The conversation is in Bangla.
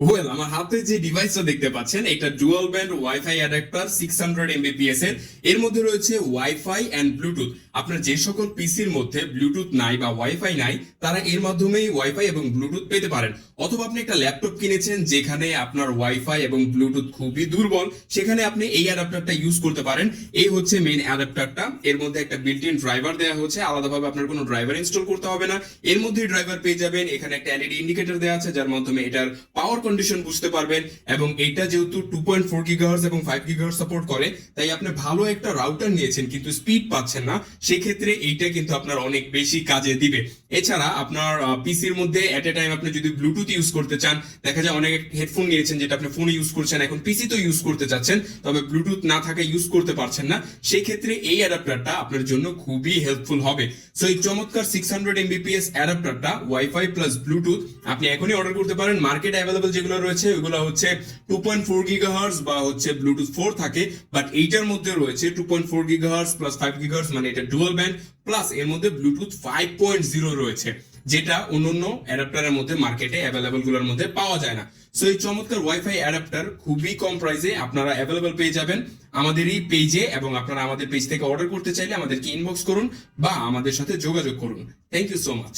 আমার হাতে যে ডিভাইসটা দেখতে পাচ্ছেন এটা dual band wifi adapter 600 Mbps এর মধ্যে রয়েছে ওয়াইফাই এন্ড ব্লুটুথ। আপনার যে সকল পিসির মধ্যে ব্লুটুথ নাই বা ওয়াইফাই নাই তারা এর মাধ্যমেই ওয়াইফাই এবং ব্লুটুথ পেতে পারেন। অথবা আপনি একটা ল্যাপটপ কিনেছেন যেখানে আপনার ওয়াইফাই এবং ব্লুটুথ খুবই দুর্বল, সেখানে আপনি এই অ্যাডাপ্টারটা ইউজ করতে পারেন। এই হচ্ছে মেইন অ্যাডাপ্টারটা। এর মধ্যে একটা বিল্ট ইন ড্রাইভার দেওয়া হচ্ছে, আলাদাভাবে আপনার কোনো ড্রাইভার ইনস্টল করতে হবে না। এর মধ্যেই ড্রাইভার পেয়ে যাবেন। এখানে একটা এলইডি ইন্ডিকেটর দেওয়া আছে যার মাধ্যমে এটার পাওয়ার কন্ডিশন বুঝতে পারবেন। এবং এটা যেহেতু 2.4 গিগাহার্জ এবং 5 গিগাহার্জ সাপোর্ট করে, তাই আপনি ভালো একটা রাউটার নিয়েছেন কিন্তু স্পিড পাচ্ছেন না, সেক্ষেত্রে এইটা কিন্তু আপনার অনেক বেশি কাজে দিবে। এছাড়া আপনার পিসির মধ্যে এট এ টাইম আপনি যদি ব্লুটুথ ইউজ করতে চান, দেখা যায় অনেক হেডফোন নিয়েছেন যেটা আপনি ফোনে ইউজ করছেন, এখন পিসি তো ইউজ করতে চাচ্ছেন তবে ব্লুটুথ না থাকা ইউজ করতে পারছেন না, সেই ক্ষেত্রে এই অ্যাডাপ্টারটা আপনার জন্য খুবই হেল্পফুল হবে। সো এই চমৎকার 600 Mbps অ্যাডাপ্টারটা ওয়াইফাই প্লাস ব্লুটুথ আপনি এখনই অর্ডার করতে পারেন। মার্কেটে অ্যাভেলেবল যেগুলো রয়েছে ওগুলো হচ্ছে 2.4 গিগাহার্জ বা হচ্ছে ব্লুটুথ 4 থাকে, বাট এইটার মধ্যে রয়েছে 2.4 গিগাহার্জ প্লাস 5 গিগাহার্জ, মানে এটা ডুয়াল ব্যান্ড প্লাস এর মধ্যে ব্লুটুথ 5.0 রয়েছে, যেটা অন্যান্য অ্যাডাপ্টারের মধ্যে মার্কেটে অ্যাভেলেবল গুলোর মধ্যে পাওয়া যায় না। সো এই চমৎকার ওয়াইফাই অ্যাডাপ্টার খুবই কম প্রাইসে আপনারা অ্যাভেলেবল পেয়ে যাবেন আমাদেরই পেজে, এবং আপনারা আমাদের পেজ থেকে অর্ডার করতে চাইলে আমাদেরকে ইনবক্স করুন বা আমাদের সাথে যোগাযোগ করুন। Thank you so much.